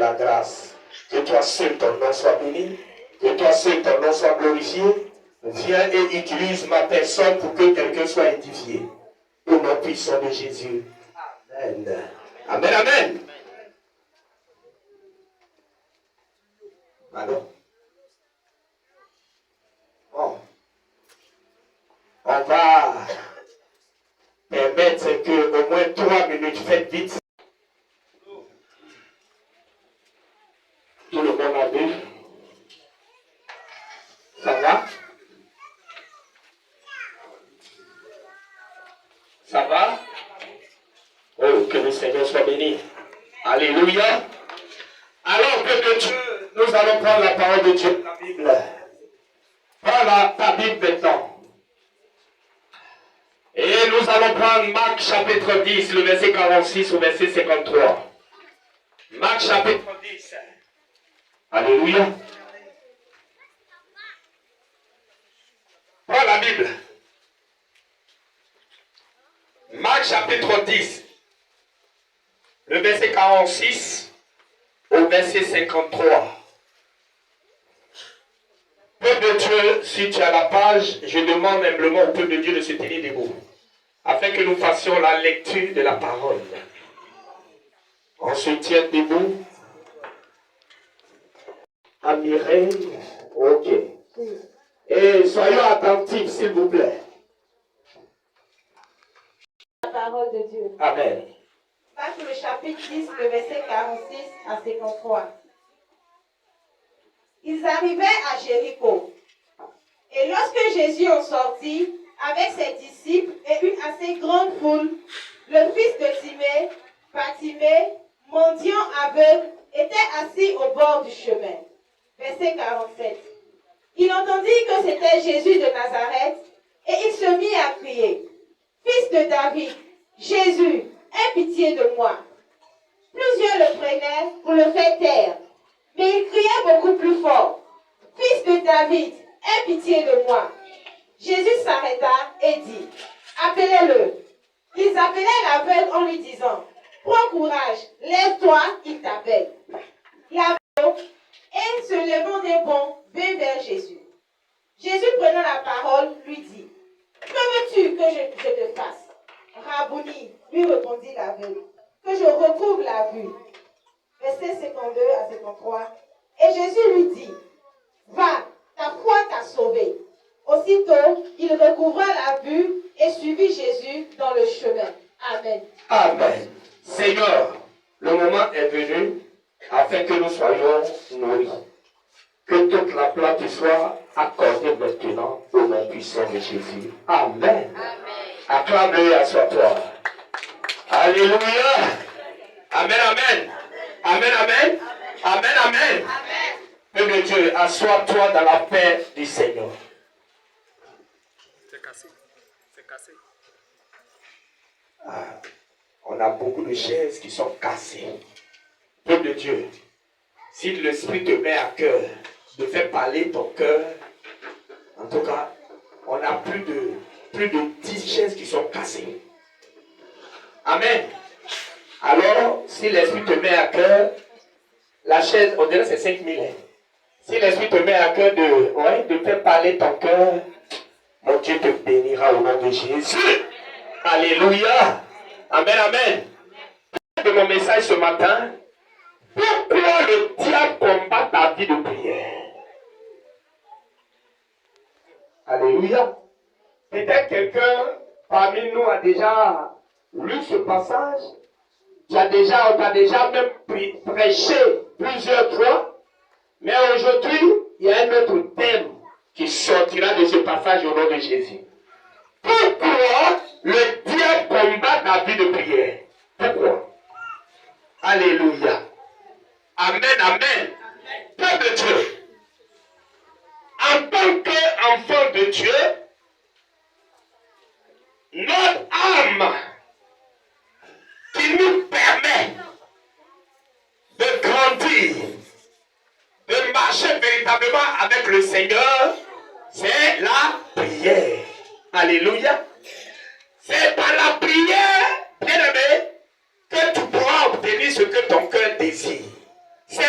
la grâce. Que toi seul ton nom soit béni. Que toi seul ton nom soit glorifié. Viens et utilise ma personne pour que quelqu'un soit édifié. Au nom puissant de Jésus. Amen. Amen, amen. Pardon. Bon. On va permettre que au moins 3 minutes, faites vite. Tout le monde a vu. Ça va? Ça va? Oh, que le Seigneur soit béni. Alléluia. Alors, peuple de Dieu, nous allons prendre la parole de Dieu, la Bible. Prends ta Bible maintenant. Et nous allons prendre Marc chapitre 10, le verset 46 au verset 53. Marc chapitre 10. Alléluia. Prends la Bible. Marc chapitre 10, le verset 46 au verset 53. Peuple de Dieu, si tu as la page, je demande humblement au peuple de Dieu de se tenir debout, afin que nous fassions la lecture de la parole. On se tient debout. Admirez. Ok. Et soyons attentifs, s'il vous plaît. La parole de Dieu. Amen. Marc le chapitre 10, le verset 46 à 53. Ils arrivaient à Jéricho. Et lorsque Jésus en sortit, avec ses disciples et une assez grande foule, le fils de Timée, Bartimée, mendiant aveugle, était assis au bord du chemin. Verset 47. Il entendit que c'était Jésus de Nazareth et il se mit à crier, « Fils de David, Jésus, aie pitié de moi. » Plusieurs le prenaient pour le faire taire, mais il criait beaucoup plus fort, « Fils de David, aie pitié de moi. » Jésus s'arrêta et dit, « Appelez-le. » Ils appelaient l'aveugle en lui disant, « Prends courage, lève-toi, il t'appelle. » L'aveugle, et se levant d'un bond, vint vers Jésus. Jésus prenant la parole, lui dit, « Que veux-tu que je te fasse? » Rabouni, lui répondit l'aveugle, « Que je recouvre la vue. » Verset 52 à 53. Et Jésus lui dit, « Va, ta foi t'a sauvé. » Aussitôt, il recouvra la vue et suivit Jésus dans le chemin. Amen. Amen. Seigneur, le moment est venu afin que nous soyons nourris. Que toute la plante soit accordée maintenant au nom puissant de Jésus. Amen. Amen. Acclame-le et assois-toi. Alléluia. Amen, amen. Amen, amen. Amen, amen. Peuple de Dieu, assois-toi dans la paix du Seigneur. C'est cassé. C'est cassé. Ah, on a beaucoup de chaises qui sont cassées. Peuple de Dieu, si l'Esprit te met à cœur de faire parler ton cœur, en tout cas, on a plus de 10 chaises qui sont cassées. Amen. Alors, si l'Esprit te met à cœur, la chaise, on dirait c'est 5000. Si l'Esprit te met à cœur de faire parler ton cœur, mon Dieu te bénira au nom de Jésus. Alléluia. Amen, amen. De mon message ce matin, pourquoi le diable combat ta vie de prière? Alléluia. Peut-être quelqu'un parmi nous a déjà lu ce passage. On t'a déjà même prêché plusieurs fois. Mais aujourd'hui, il y a un autre thème qui sortira de ce passage au nom de Jésus. Pourquoi le diable combat ta vie de prière? Pourquoi? Alléluia. Amen, amen. Peuple de Dieu. En tant qu'enfant de Dieu, notre âme qui nous permet de grandir, de marcher véritablement avec le Seigneur, c'est la prière. Alléluia. C'est par la prière, bien-aimé, que tu pourras obtenir ce que ton cœur désire. C'est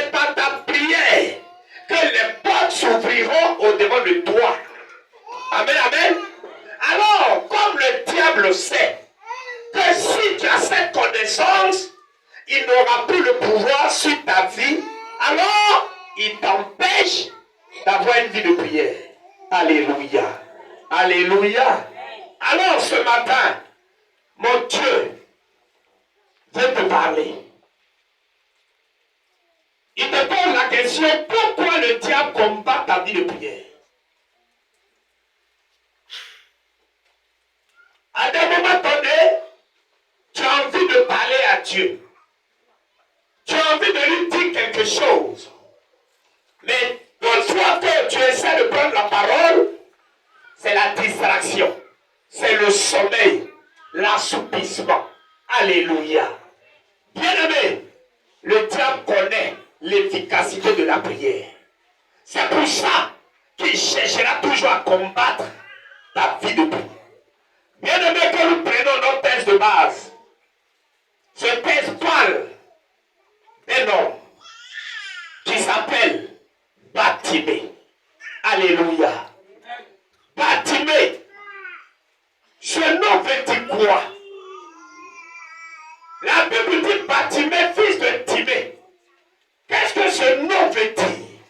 a pris le pouvoir sur ta vie, alors il t'empêche d'avoir une vie de prière. Alléluia. Alléluia. Alors ce matin, mon Dieu vient te parler. Il te pose la question, pourquoi le diable combat ta vie de prière? À des moments donnés, tu as envie de parler à Dieu. Tu as envie de lui dire quelque chose. Mais une fois que tu essaies de prendre la parole, c'est la distraction. C'est le sommeil, l'assoupissement. Alléluia. Bien-aimé, le diable connaît l'efficacité de la prière. C'est pour ça qu'il cherchera toujours à combattre ta vie de prière. Bien-aimé, que nous prenons notre texte de base. Ce texte parle d'un homme qui s'appelle Bartimée. Alléluia. Bartimée. Ce nom veut dire quoi? La Bible dit Bartimée, fils de Timée. Qu'est-ce que ce nom veut dire?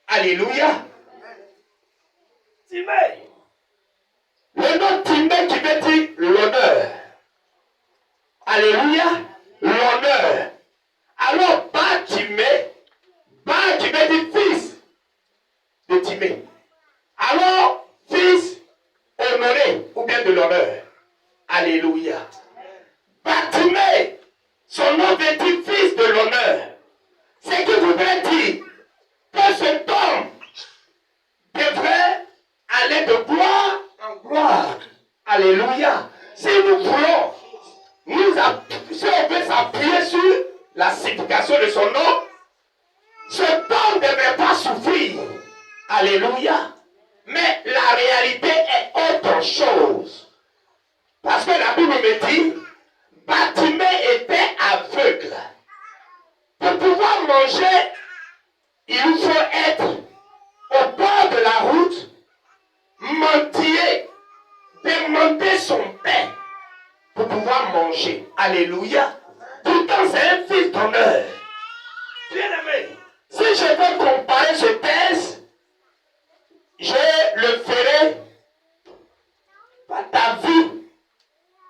Alléluia. Timée. Le nom Timée qui veut dire l'honneur. Alléluia. L'honneur. Alors Bartimée qui veut dire fils de Timée. Alors fils honoré ou bien de l'honneur. Alléluia. Bartimée, son nom veut dire fils de l'honneur. Ce qui voudrait dire que cet homme devrait aller de gloire en gloire. Alléluia. Si nous voulons, si on veut s'appuyer sur la signification de son nom, cet homme ne devrait pas souffrir. Alléluia. Mais la réalité est autre chose. Parce que la Bible me dit, Bartimée était aveugle. Pour pouvoir manger, il faut être au bord de la route, mendier, demander son pain pour pouvoir manger. Alléluia. Pourtant, c'est un fils d'honneur. Bien-aimé, si je veux comparer ce texte, je le ferai par ta vie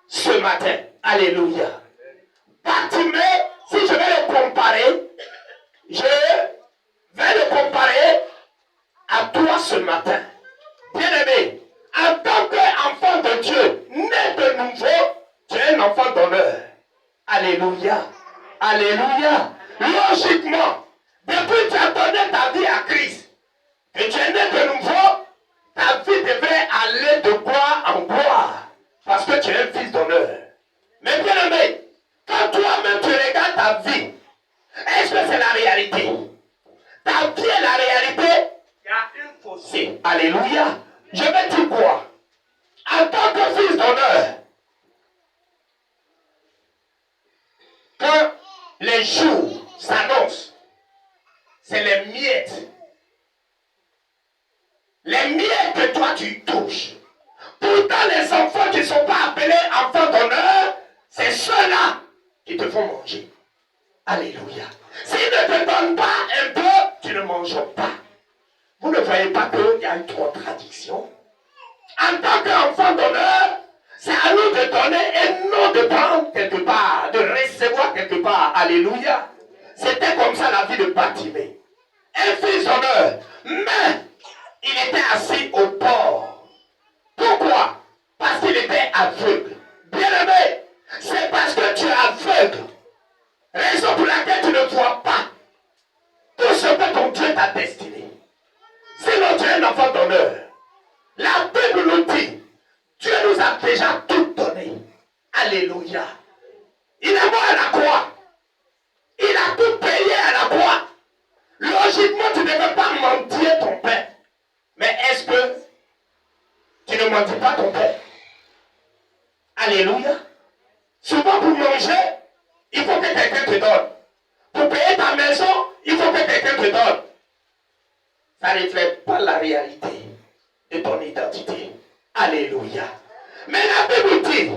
ce matin. Alléluia. Bartimée, si je vais le comparer, je vais le comparer à toi ce matin. Bien-aimé, en tant qu'enfant de Dieu, né de nouveau, tu es un enfant d'honneur. Alléluia. Alléluia. Logiquement, depuis que tu as donné ta vie à Christ, et tu es né de nouveau, ta vie devrait aller de gloire en gloire. Parce que tu es un fils d'honneur. Mais bien aimé, quand toi-même tu regardes ta vie, est-ce que c'est la réalité? Ta vie est la réalité? Il y a une fossé. Alléluia. Je vais dire quoi? En tant que fils d'honneur, quand les jours s'annoncent, c'est les miettes. Les miettes que toi tu touches. Pourtant, les enfants qui ne sont pas appelés enfants d'honneur, c'est ceux-là qui te font manger. Alléluia. S'ils ne te donnent pas un peu, tu ne manges pas. Vous ne voyez pas qu'il y a une contradiction? En tant qu'enfant d'honneur, c'est à nous de donner et non de prendre quelque part, de recevoir quelque part. Alléluia. C'était comme ça la vie de Bartimée. Un fils d'honneur, mais il était assis au port. Pourquoi? Parce qu'il était aveugle. Bien-aimé, c'est parce que tu es aveugle. Raison pour laquelle tu ne vois pas tout ce que ton Dieu t'a destiné. Sinon, tu es un enfant d'honneur. La Bible nous dit, Dieu nous a déjà tout donné. Alléluia. Il est mort à la croix. Il a tout payé à la croix. Logiquement, tu ne devais pas mendier ton père. Mais est-ce que tu ne mendies pas ton père? Alléluia. Souvent pour manger, il faut que quelqu'un te donne. Pour payer ta maison, il faut que quelqu'un te donne. Ça ne reflète pas la réalité de ton identité. Alléluia. Mais la Bible dit,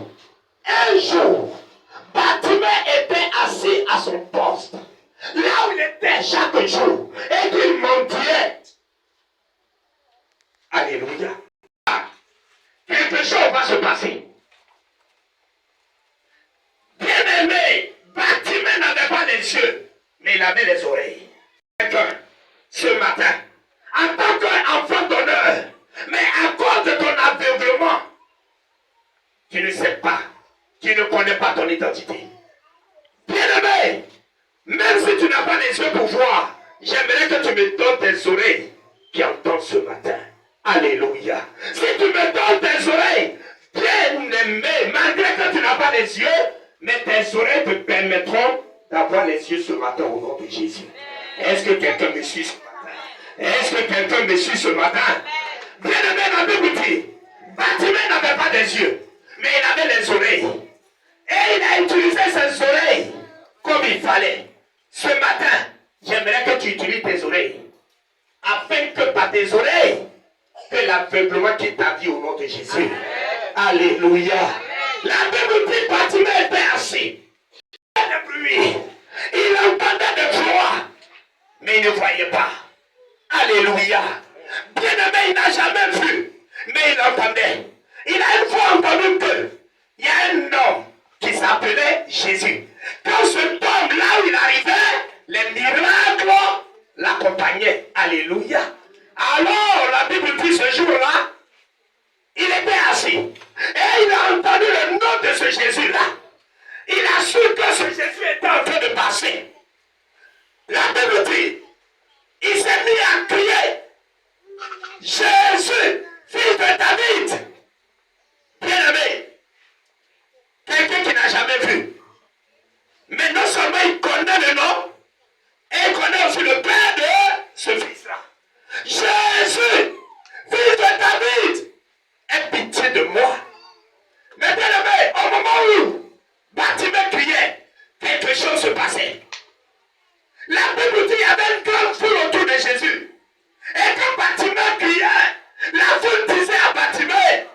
un jour, Bartimée était assis à son poste, là où il était chaque jour, et qu'il mendiait. Alléluia. Quelque chose va se passer. Bien-aimé, Bartimée n'avait pas les yeux, mais il avait les oreilles. Ce matin, en tant qu'enfant d'honneur, mais à cause de ton aveuglement, tu ne sais pas, tu ne connais pas ton identité. Bien-aimé, même si tu n'as pas les yeux pour voir, j'aimerais que tu me donnes tes oreilles qui entendent ce matin. Alléluia. Si tu me donnes tes oreilles, bien-aimé, malgré que tu n'as pas les yeux, mais tes oreilles te permettront d'avoir les yeux ce matin au nom de Jésus. Est-ce que quelqu'un me suit ce matin? Est-ce que quelqu'un me suit ce matin? Bien-aimé, la Bible dit, Bartimée n'avait pas des yeux, mais il avait les oreilles. Et il a utilisé ses oreilles comme il fallait. Ce matin, j'aimerais que tu utilises tes oreilles, afin que par tes oreilles, que l'aveuglement quitte ta vie au nom de Jésus. Alléluia. La Bible dit, Bartimée était assis. Il y avait des bruits. Il entendait des voix, mais il ne voyait pas. Alléluia. Bien-aimé, il n'a jamais vu, mais il entendait. Il a une fois entendu qu'il y a un homme qui s'appelait Jésus. Quand ce homme, là où il arrivait, les miracles l'accompagnaient. Alléluia. Alors, la Bible dit ce jour-là, il était assis. Et il a entendu le nom de ce Jésus-là. Il a su que ce Jésus était en train de passer. La Bible dit, il s'est mis à crier, Jésus, fils de David. Bien-aimé, quelqu'un qui n'a jamais vu. Mais non seulement il connaît le nom, et il connaît aussi le père de ce fils-là. Jésus, fils de David, aie pitié de moi. Mais bien-aimé, au moment où Bartimée criait, quelque chose se passait. La Bible dit qu'il y avait une grande foule autour de Jésus. Et quand Bartimée criait, la foule disait à Bartimée,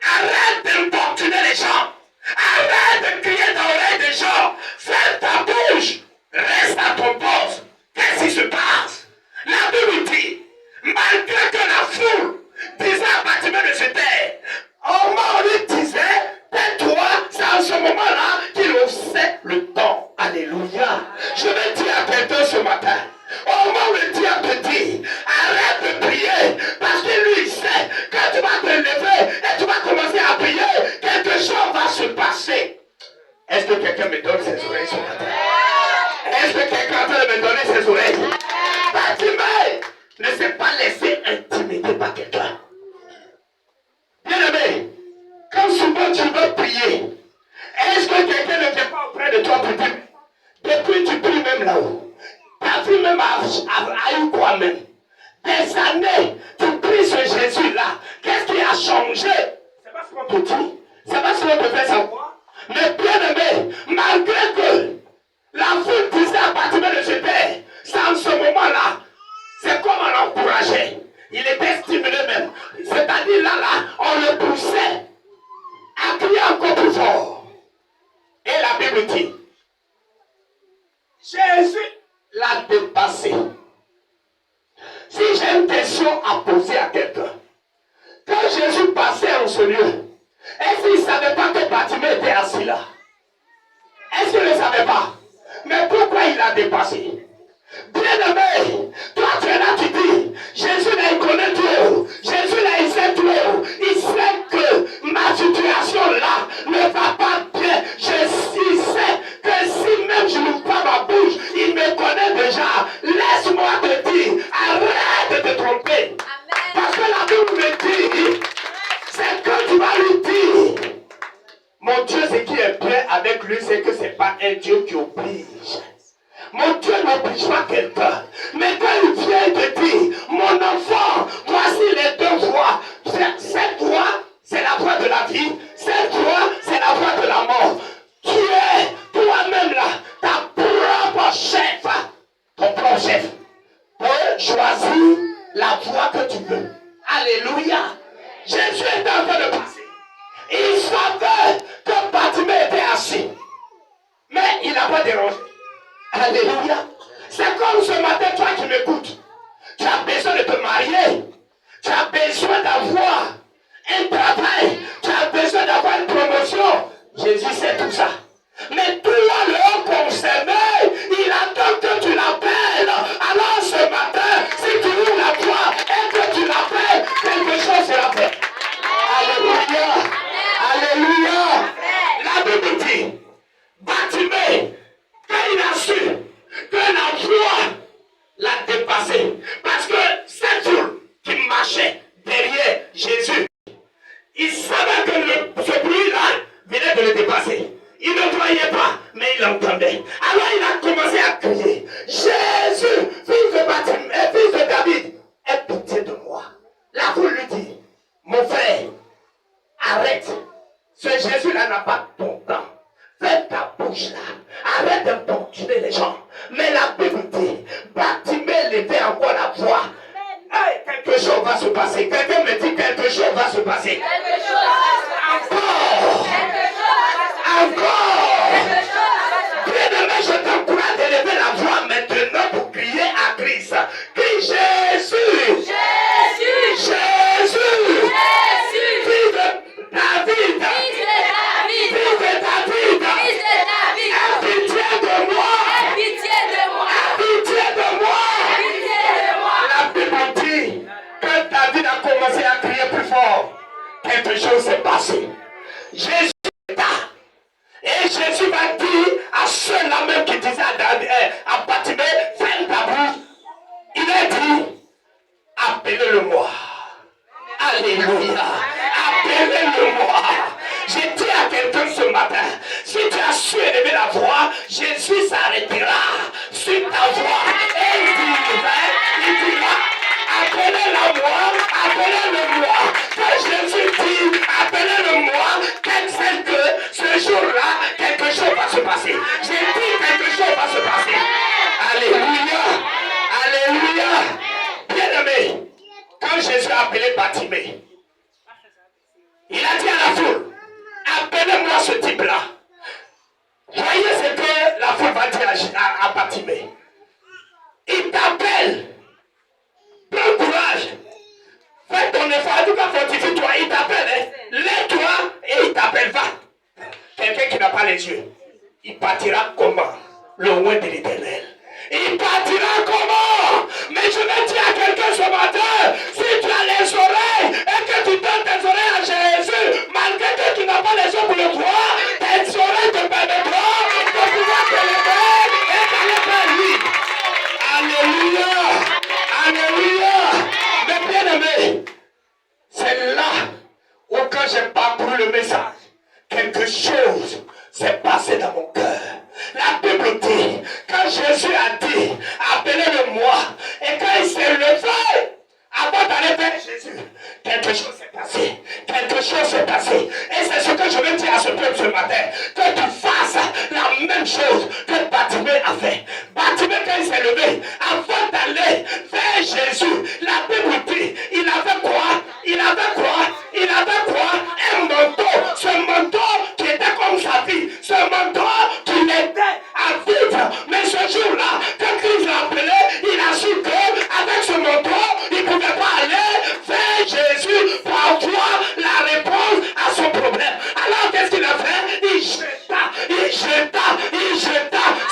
arrête d'importuner les gens. Arrête de crier dans l'oreille des gens. Ferme ta bouche. Reste à ton poste. Qu'est-ce qui se passe? La Bible dit, malgré que la foule disait à Bartimée de se taire, au moment où il disait, tais-toi, c'est à ce moment-là qu'il haussait le ton. Alléluia. Je vais dire à quelqu'un ce matin, au moment où le diable te dit, arrête de prier, parce que lui il sait que tu vas te lever et tu vas commencer à prier, quelque chose va se passer. Est-ce que quelqu'un me donne ses oreilles ce matin? Est-ce que quelqu'un est en train de me donner ses oreilles? Bartimée ne s'est pas laissé intimider par quelqu'un. Bien-aimé, quand souvent tu veux prier, est-ce que quelqu'un ne vient pas auprès de toi pour dire, depuis tu pries même là-haut, ta vie même a eu quoi même? Des années, tu pries ce Jésus-là. Qu'est-ce qui a changé? C'est pas ce qu'on te dit, c'est pas ce qu'on te fait savoir. Mais bien-aimé, malgré que la foule disait à Bartimée de se taire, c'est en ce moment-là, c'est comme on l'encourageait. Il était stimulé même. C'est-à-dire là, on le poussait à crier encore plus fort. Et la Bible dit, Jésus l'a dépassé. Si j'ai une question à poser à quelqu'un, quand Jésus passait en ce lieu, est-ce qu'il ne savait pas que Bartimée était assis là? Est-ce qu'il ne le savait pas? Mais pourquoi il l'a dépassé? Bien-aimé, toi tu es là, tu dis, Jésus là il connaît tout, Jésus là il sait tout, il sait que ma situation là ne va pas bien, il sait que si même je n'ouvre pas ma bouche, il me connaît déjà. Laisse-moi te dire, arrête de te tromper. Amen. Parce que la Bible me dit, c'est que tu vas lui dire, mon Dieu ce qui est bien avec lui, c'est que ce n'est pas un Dieu qui oblige. Mon Dieu n'oblige pas quelqu'un. Mais quand il vient te dire, mon enfant, voici les deux voies. Cette voie, c'est la voie de la vie. Cette voie, c'est la voie de la mort. Tu es toi-même là, ta propre chef. Ton propre chef. Pour choisir la voie que tu veux. Alléluia. Jésus est en train de passer. Il savait que Bartimée était assis. il n'a pas dérangé. Alléluia. C'est comme ce matin, toi qui m'écoutes. Tu as besoin de te marier. Tu as besoin d'avoir un travail. Tu as besoin d'avoir une promotion. Jésus sait tout ça. Mais toi, le haut concerné, il attend que tu l'appelles. Alors ce matin, si tu ouvres la voie et que tu l'appelles, quelque chose sera fait. Alléluia. Alléluia. La Bible dit, Bartimée, quand il a su que la voie l'a dépassé, parce que cette foule qui marchait derrière Jésus, il savait que ce bruit-là venait de le dépasser. Il ne voyait pas, mais il entendait. Alors il a commencé à crier, Jésus, fils de Bartimée, fils de David, aie pitié de moi. La foule lui dit, mon frère, arrête. Ce Jésus-là n'a pas ton temps. Fais ta bouche là. Arrête d'importuner les gens. Mais la Bible dit, Bartimée levait encore la voix. Hey, quelque chose va se passer. Quelqu'un me dit quelque chose va se passer. Encore. Encore. Bien-aimé, je t'encourage d'élever la voix maintenant pour crier à Christ. Crie Jésus. Jésus. Jésus. Jésus. Fils de David. Fils de David. Fils de David. Fils de David. Aie pitié de moi. Aie pitié de moi. Aie pitié de moi. Aie pitié de moi. La Bible dit que David a commencé à crier plus fort. Quelque chose s'est passé. Jésus est là. Et Jésus va dire à ceux-là même qui disaient à Bartimée, ferme ta bouche. Il a dit, appelez-le-moi. Alléluia. Appelez-le-moi. J'ai dit à quelqu'un ce matin, si tu as su élever la voix, Jésus s'arrêtera sur ta voix. Et il dira, appelez-le-moi, appelez-le-moi. Quand Jésus dit, appelez-le-moi, c'est que ce jour-là, quelque chose va se passer. J'ai dit, quelque chose va se passer. Alléluia. Alléluia. Bien-aimé, quand Jésus a appelé Bartimée, il a dit à la foule, appelez-moi ce type-là. Voyez ce que la foule va dire à Bartimée. Il t'appelle. Prends courage. Fais ton effort. En tout cas, fortifie-toi. Il t'appelle. Hein. Lève-toi et il t'appelle. Va. Quelqu'un qui n'a pas les yeux. Il partira comment? Loin de l'Éternel. Il partira comment? Mais je vais dire à quelqu'un ce matin, si tu as les oreilles et que tu donnes tes oreilles à Jésus, malgré que tu n'as pas les yeux pour le voir, tes oreilles te permettront de pouvoir te lever et d'aller vers lui. Alléluia. Alléluia. Mais bien aimé, c'est là où quand j'ai parcouru le message, quelque chose s'est passé dans mon cœur. La Bible dit, quand Jésus a dit, appelez-le-moi, et quand il s'est levé, avant d'aller vers Jésus, quelque chose s'est passé. Quelque chose s'est passé. Et c'est ce que je veux dire à ce peuple ce matin. Que tu fasses la même chose que Bartimée a fait. Bartimée, quand il s'est levé, avant d'aller vers Jésus, la Bible dit, il avait quoi? Il avait quoi? Il avait quoi? Un manteau. Ce manteau qui était comme sa vie. Ce manteau qui l'aidait à vivre. Mais ce jour-là, quand Christ l'a appelé, il a su qu'avec ce manteau, il ne pouvait pas aller vers Jésus pour avoir la réponse à son problème. Alors qu'est-ce qu'il a fait? Il jeta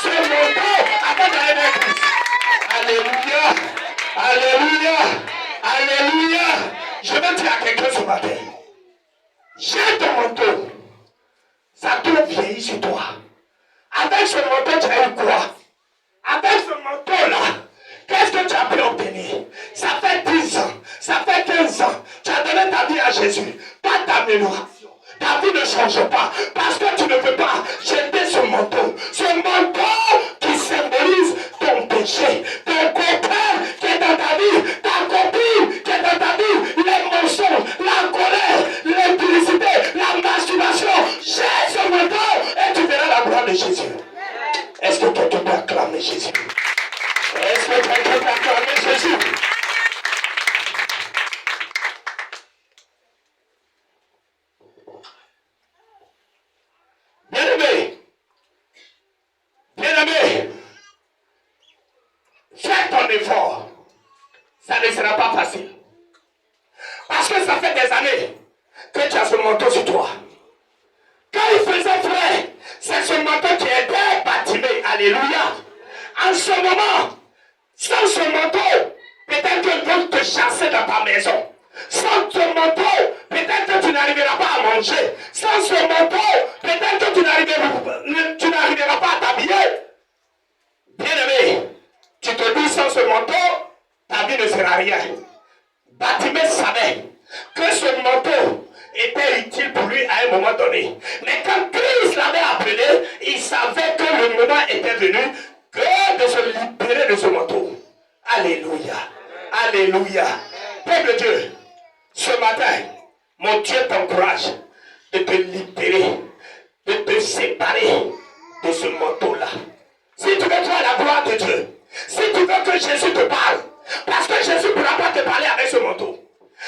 ce manteau avant d'aller vers Christ. Alléluia. Alléluia. Alléluia. Je vais dire à quelqu'un ce matin, jette ton manteau. Ça doit vieillir sur toi. Avec ce manteau, tu as eu quoi? Avec ce manteau-là, qu'est-ce que tu as pu obtenir? Ça fait 10 ans, ça fait 15 ans, tu as donné ta vie à Jésus. Pas d'amélioration. Ta vie ne change pas. Parce que tu ne peux pas jeter ce manteau. Ce manteau qui symbolise ton péché, ton copain qui est dans ta vie, ta copine qui est dans ta vie, l'émotion, la colère, l'impudicité, la masturbation. Jette ce manteau et tu verras la gloire de Jésus. Est-ce que quelqu'un peut acclamer Jésus? Est-ce que quelqu'un peut acclamer Jésus? Bien-aimé, effort, ça ne sera pas facile. Parce que ça fait des années que tu as ce manteau sur toi. Quand il faisait frais, c'est ce manteau qui était Bartimée. Alléluia. En ce moment, sans ce manteau, peut-être qu'ils vont te chasser dans ta maison. Sans ce manteau, peut-être que tu n'arriveras pas à manger. Sans ce manteau, peut-être que tu n'arriveras pas à t'habiller. Bien-aimé, tu te dis sans ce manteau, ta vie ne sera rien. Bartimée savait que ce manteau était utile pour lui à un moment donné. Mais quand Christ l'avait appelé, il savait que le moment était venu que de se libérer de ce manteau. Alléluia. Alléluia. Peuple de Dieu, ce matin, mon Dieu t'encourage de te libérer, de te séparer de ce manteau-là. Si tu veux voir la gloire de Dieu, si tu veux que Jésus te parle, parce que Jésus ne pourra pas te parler avec ce manteau.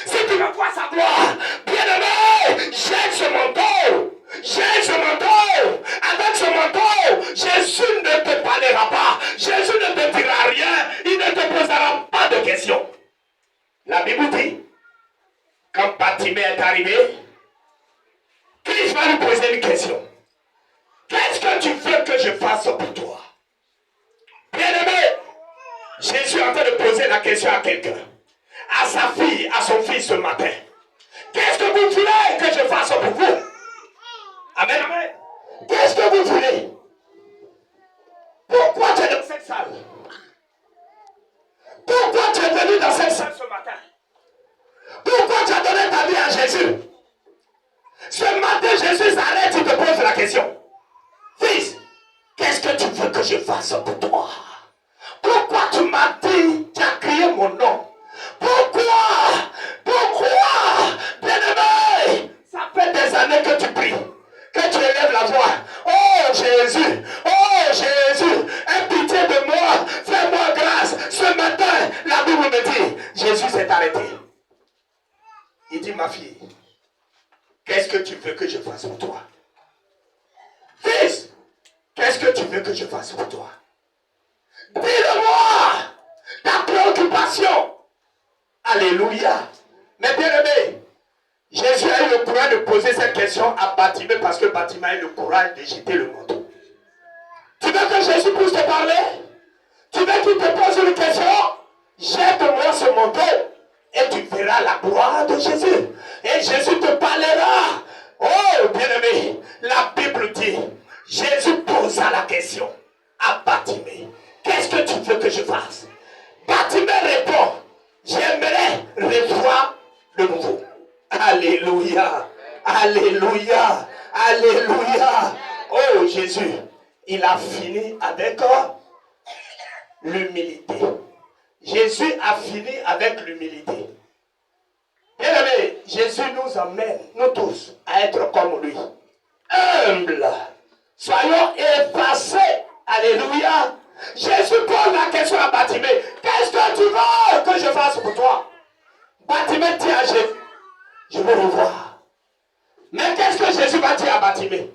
Si tu veux voir sa gloire, bien-aimé, j'ai ce manteau. J'ai ce manteau. Avec ce manteau, Jésus ne te parlera pas. Jésus ne te dira rien. Il ne te posera pas de questions. La Bible dit, quand Bartimée est arrivé, Christ va lui poser une question. Qu'est-ce que tu veux que je fasse pour toi? Bien-aimé, Jésus est en train de poser la question à quelqu'un. À sa fille, à son fils ce matin. Qu'est-ce que vous voulez que je fasse pour vous? Amen, amen. Qu'est-ce que vous voulez? Pourquoi tu es dans cette salle? Pourquoi tu es venu dans cette salle ce matin? Pourquoi tu as donné ta vie à Jésus? Ce matin, Jésus s'arrête, il te pose la question. Fils, qu'est-ce que tu veux que je fasse pour toi? Pourquoi tu m'as dit, tu as crié mon nom? Pourquoi? Bien-aimé, ça fait des années que tu pries, que tu élèves la voix. Oh Jésus, aie pitié de moi, fais-moi grâce. Ce matin, la Bible me dit, Jésus s'est arrêté. Il dit, ma fille, qu'est-ce que tu veux que je fasse pour toi? Fils, qu'est-ce que tu veux que je fasse pour toi? Dis-le-moi, ta préoccupation. Alléluia. Mais bien aimé, Jésus a eu le courage de poser cette question à Bartimée parce que Bartimée a eu le courage de jeter le manteau. Tu veux que Jésus puisse te parler? Tu veux qu'il te pose une question? Jette-moi ce manteau et tu verras la gloire de Jésus. Et Jésus te parlera. Oh, bien-aimé, la Bible dit, Jésus posa la question à Bartimée. Qu'est-ce que tu veux que je fasse? Bartimée répond, j'aimerais revoir de nouveau. Alléluia, alléluia, alléluia. Oh Jésus, il a fini avec l'humilité. Jésus a fini avec l'humilité. Bien-aimé, Jésus nous emmène, nous tous, à être comme lui. Humble. Soyons effacés. Alléluia. Jésus pose la question à Bartimée. Qu'est-ce que tu veux que je fasse pour toi? Bartimée dit à Jésus, je veux le voir. Mais qu'est-ce que Jésus va dire à Bartimée?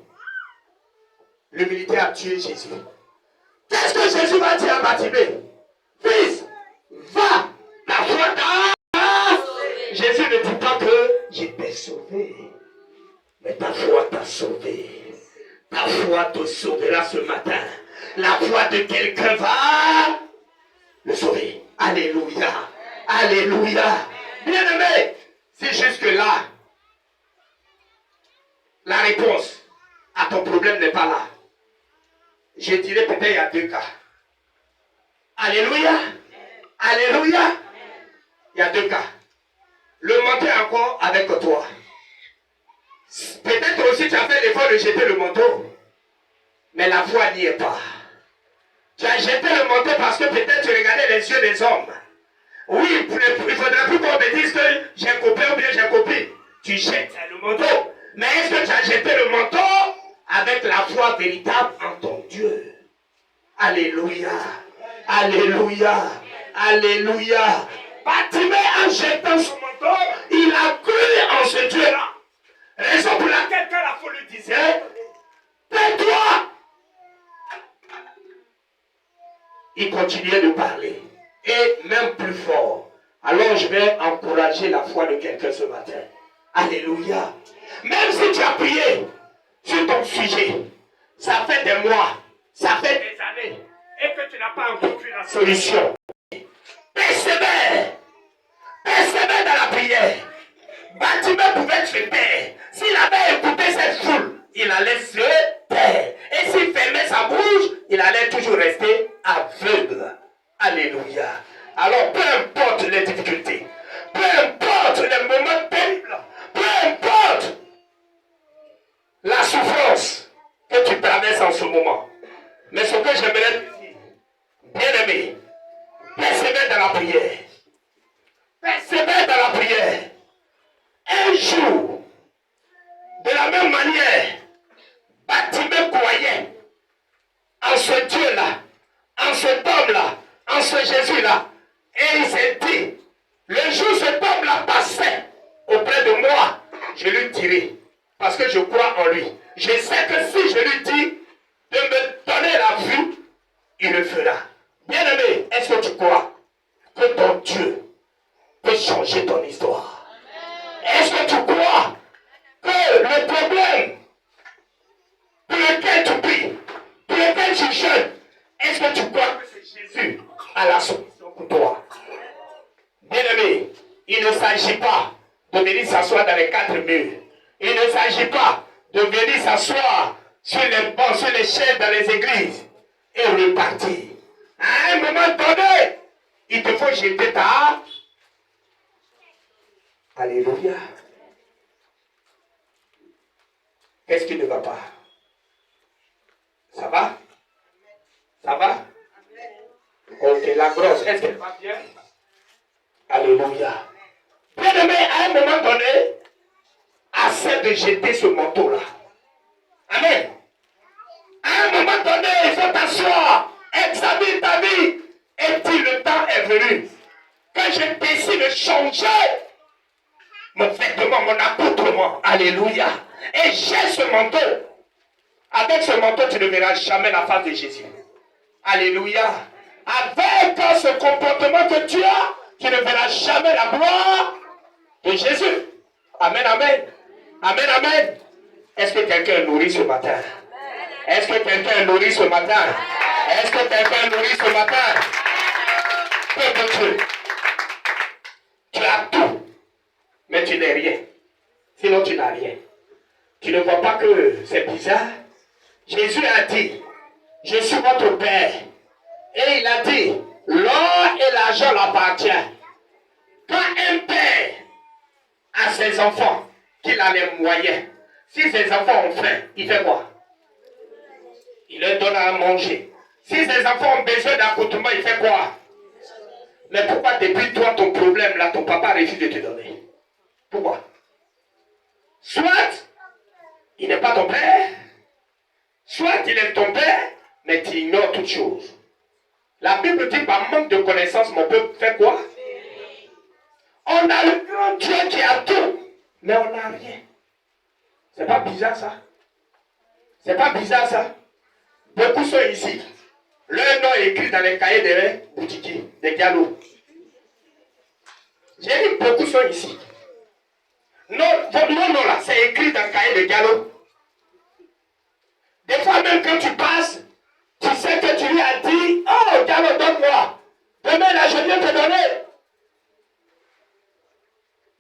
L'humilité a tué Jésus. Qu'est-ce que Jésus va dire à Bartimée? Fils, va, ta foi t'a... Jésus ne dit pas que je t'ai sauvé. Mais ta foi t'a sauvé. Ta foi te sauvera ce matin. La foi de quelqu'un va le sauver. Alléluia. Alléluia. Bien-aimé, c'est jusque-là. La réponse à ton problème n'est pas là. Je dirais peut-être il y a deux cas. Alléluia. Alléluia. Il y a deux cas. Le manteau est encore avec toi. Peut-être aussi tu as fait l'effort de jeter le manteau. Mais la foi n'y est pas. Tu as jeté le manteau parce que peut-être tu regardais les yeux des hommes. Oui, il ne faudrait plus qu'on me dise que j'ai coupé ou bien j'ai copié. Tu jettes le manteau. Mais est-ce que tu as jeté le manteau avec la foi véritable en ton Dieu? Alléluia. Alléluia. Alléluia. Bartimée, en jetant son manteau, il a cru en ce Dieu-là. Raison pour laquelle quand la foule lui disait, tais-toi, il continuait de parler. et même plus fort. Alors je vais encourager la foi de quelqu'un ce matin. Alléluia. Même si tu as prié sur ton sujet, ça fait des mois, ça fait des années, et que tu n'as pas encore vu la solution. Persévère. Persévère dans la prière. Bartimée pouvait se taire. S'il avait écouté cette foule, il allait se taire. Et s'il fermait sa bouche, il allait toujours rester aveugle. Alléluia. Alors, peu importe les difficultés, peu importe les moments pénibles, peu importe la souffrance que tu traverses en ce moment. Mais ce que j'aimerais te dire, bien-aimé, persévère dans la prière. Persévère dans la prière. Un jour, de la même manière, Bartimée croyait en ce Dieu-là, en cet homme-là, en ce Jésus-là. Et il s'est dit, le jour où cet homme-là passait auprès de moi, je lui dirai, parce que je crois en lui. Je sais que si je lui dis de me donner la vue, il le fera. Bien-aimé, est-ce que tu crois que ton Dieu peut changer ton histoire? Est-ce que tu crois que le problème pour lequel tu pries, pour lequel tu jeûnes, est-ce que tu crois que c'est Jésus à la solution pour toi? Bien-aimé, il ne s'agit pas de venir s'asseoir dans les quatre murs. Il ne s'agit pas de venir s'asseoir sur les bancs, sur les chaises dans les églises et repartir. À un moment donné, il te faut jeter ta âme. Alléluia. Qu'est-ce qui ne va pas? Ça va? Ça va? Ok, la grosse, est-ce qu'elle va bien? Alléluia. Bien-aimé, à un moment donné, assez de jeter ce manteau-là. Amen. À un moment donné, il faut t'asseoir, examine ta vie, et puis le temps est venu. Quand je décide de changer mon vêtement, mon accoutrement, alléluia, et j'ai ce manteau. Avec ce manteau, tu ne verras jamais la face de Jésus. Alléluia. Avec ce comportement que tu as, tu ne verras jamais la gloire de Jésus. Amen, amen. Amen, amen. Est-ce que quelqu'un est nourri ce matin? Est-ce que quelqu'un est nourri ce matin? Est-ce que quelqu'un est nourri ce matin? Peuple de Dieu, tu as tout, mais tu n'es rien. Sinon, tu n'as rien. Tu ne vois pas que c'est bizarre? Jésus a dit, je suis votre Père. Et il a dit, l'or et l'argent l'appartiennent. Quand un père a ses enfants, qu'il a les moyens, si ses enfants ont faim, il fait quoi? Il leur donne à manger. Si ses enfants ont besoin d'accoutrement, il fait quoi? Mais pourquoi depuis toi, ton problème, là, ton papa refuse de te donner? Pourquoi? Soit, il n'est pas ton père, soit il est ton père, mais tu ignores toutes choses. La Bible dit, par manque de connaissance, mon peuple fait quoi? On a le grand Dieu qui a tout, mais on n'a rien. C'est pas bizarre ça? C'est pas bizarre ça? Beaucoup sont ici. Leur nom est écrit dans les cahiers des boutiquiers, des galops. J'ai dit beaucoup sont ici. Non, votre nom là, c'est écrit dans le cahier de galop. Des fois même quand tu passes, tu sais que tu lui as dit, oh galop, donne-moi. Demain là, je viens te donner.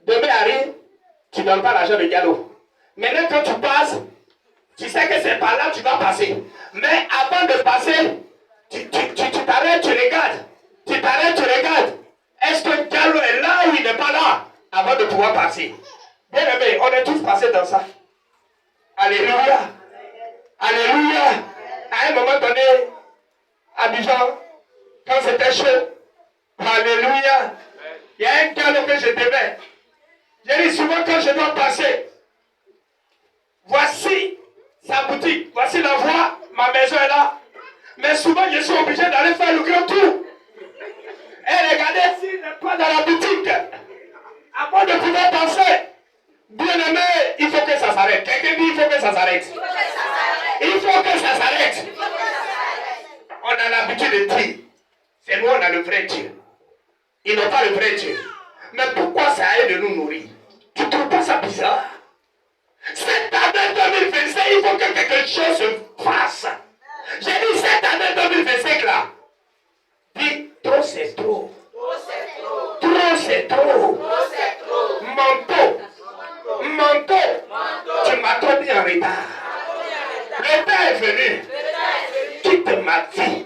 Demain arrive, tu ne donnes pas l'argent de galop. Maintenant quand tu passes, tu sais que c'est par là que tu vas passer. Mais avant de passer, tu t'arrêtes, tu regardes. Tu t'arrêtes, tu regardes. Est-ce que le galop est là ou il n'est pas là? Avant de pouvoir passer. Bien aimé, on est tous passés dans ça. Alléluia. Alléluia. À un moment donné, à Abidjan, quand c'était chaud, alléluia, il y a un galop que je devais. J'ai dit souvent quand je dois passer, voici sa boutique, voici la voie, ma maison est là. Mais souvent je suis obligé d'aller faire le grand tour. Et regardez s'il n'est pas dans la boutique. Avant de pouvoir passer, bien aimé, il faut que ça s'arrête. Quelqu'un dit il faut que ça s'arrête. Il faut que ça s'arrête. On a l'habitude de dire, c'est nous on a le vrai Dieu. Ils n'ont pas le vrai Dieu. Mais pourquoi ça a de nous nourrir? Tu ne trouves pas ça bizarre? Cette année 2025, il faut que quelque chose se fasse. J'ai dit cette année 2025 là. Dis, trop c'est trop. Trop c'est trop. Manteau. Tu m'as trop mis en retard. Le temps est venu. Quitte ma vie.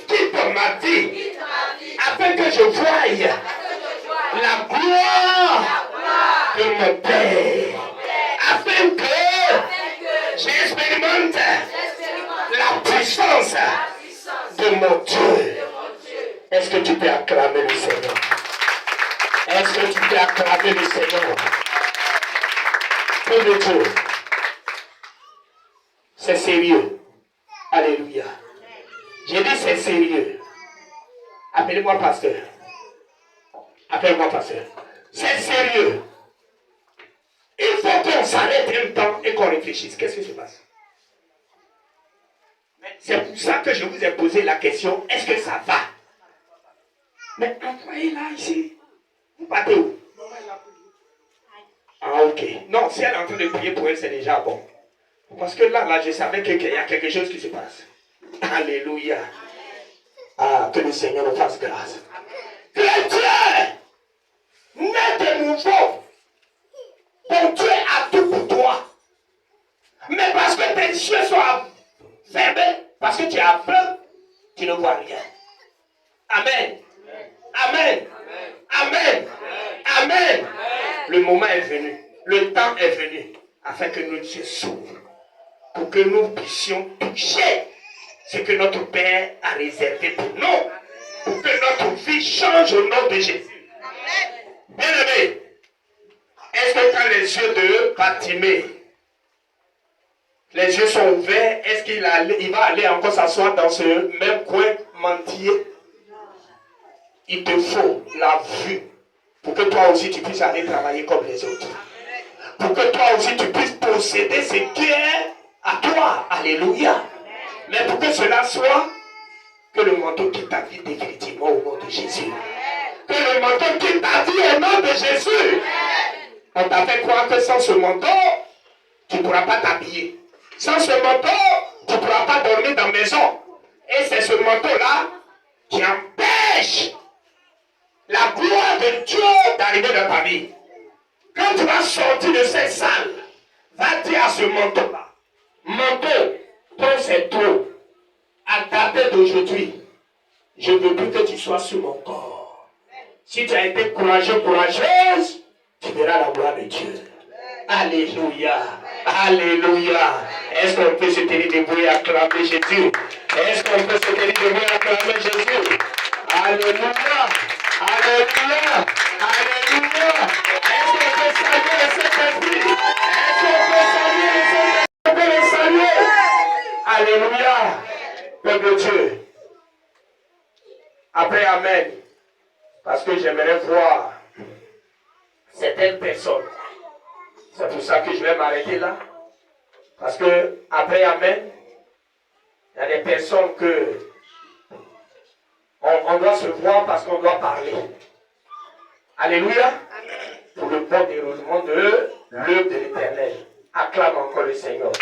Quitte ma vie. Afin que je voie la gloire de mon Père. Afin que j'expérimente la puissance de mon Dieu. Est-ce que tu peux acclamer le Seigneur? Est-ce que tu peux acclamer le Seigneur? Peuple de Dieu, c'est sérieux. Alléluia. J'ai dit c'est sérieux. Appelez-moi pasteur. Appelez-moi pasteur. C'est sérieux. Il faut qu'on s'arrête un temps et qu'on réfléchisse. Qu'est-ce qui se passe? C'est pour ça que je vous ai posé la question, est-ce que ça va? Mais envoyez là, ici. Vous partez où? Ah, ok. Non, si elle est en train de prier pour elle, c'est déjà bon. Parce que là, je savais qu'il y a quelque chose qui se passe. Alléluia. Ah, que le Seigneur nous fasse grâce. Chrétien, naît de nouveau. Ton Dieu a tout pour toi. Mais parce que tes yeux sont fermés, parce que tu es aveugle, tu ne vois rien. Amen. Amen. Amen. Amen. Le moment est venu. Le temps est venu. Afin que nos yeux s'ouvrent. Pour que nous puissions toucher ce que notre Père a réservé pour nous. Pour que notre vie change au nom de Jésus. Bien-aimé, est-ce que quand les yeux de Bartimée, les yeux sont ouverts, est-ce qu'il va aller encore s'asseoir dans ce même coin mendier? Il te faut la vue pour que toi aussi tu puisses aller travailler comme les autres. Pour que toi aussi tu puisses posséder ce qui est à toi. Alléluia. Mais pour que cela soit, que le manteau quitte ta vie définitivement au nom de Jésus. Que le manteau quitte ta vie au nom de Jésus. On t'a fait croire que sans ce manteau, tu ne pourras pas t'habiller. Sans ce manteau, tu ne pourras pas dormir dans la maison. Et c'est ce manteau-là qui empêche la gloire de Dieu d'arriver dans ta vie. Quand tu vas sortir de cette salle, va dire à ce manteau-là, manteau, toi c'est trop. À dater d'aujourd'hui, je ne veux plus que tu sois sur mon corps. Si tu as été courageux, courageuse, tu verras la gloire de Dieu. Alléluia. Alléluia. Est-ce qu'on peut se tenir debout et acclamer Jésus? Est-ce qu'on peut se tenir debout et acclamer Jésus? Alléluia. Alléluia. Alléluia. Est-ce qu'on peut saluer le Saint-Esprit? Est-ce qu'on peut saluer le Saint-Esprit? On peut le saluer. Alléluia. Peuple de Dieu. Après Amen. Parce que j'aimerais voir certaines personnes. C'est pour ça que je vais m'arrêter là. Parce que après Amen, il y a des personnes que on doit se voir parce qu'on doit parler. Alléluia. Pour le bon déroulement de l'œuvre de l'Éternel. Acclame encore le Seigneur.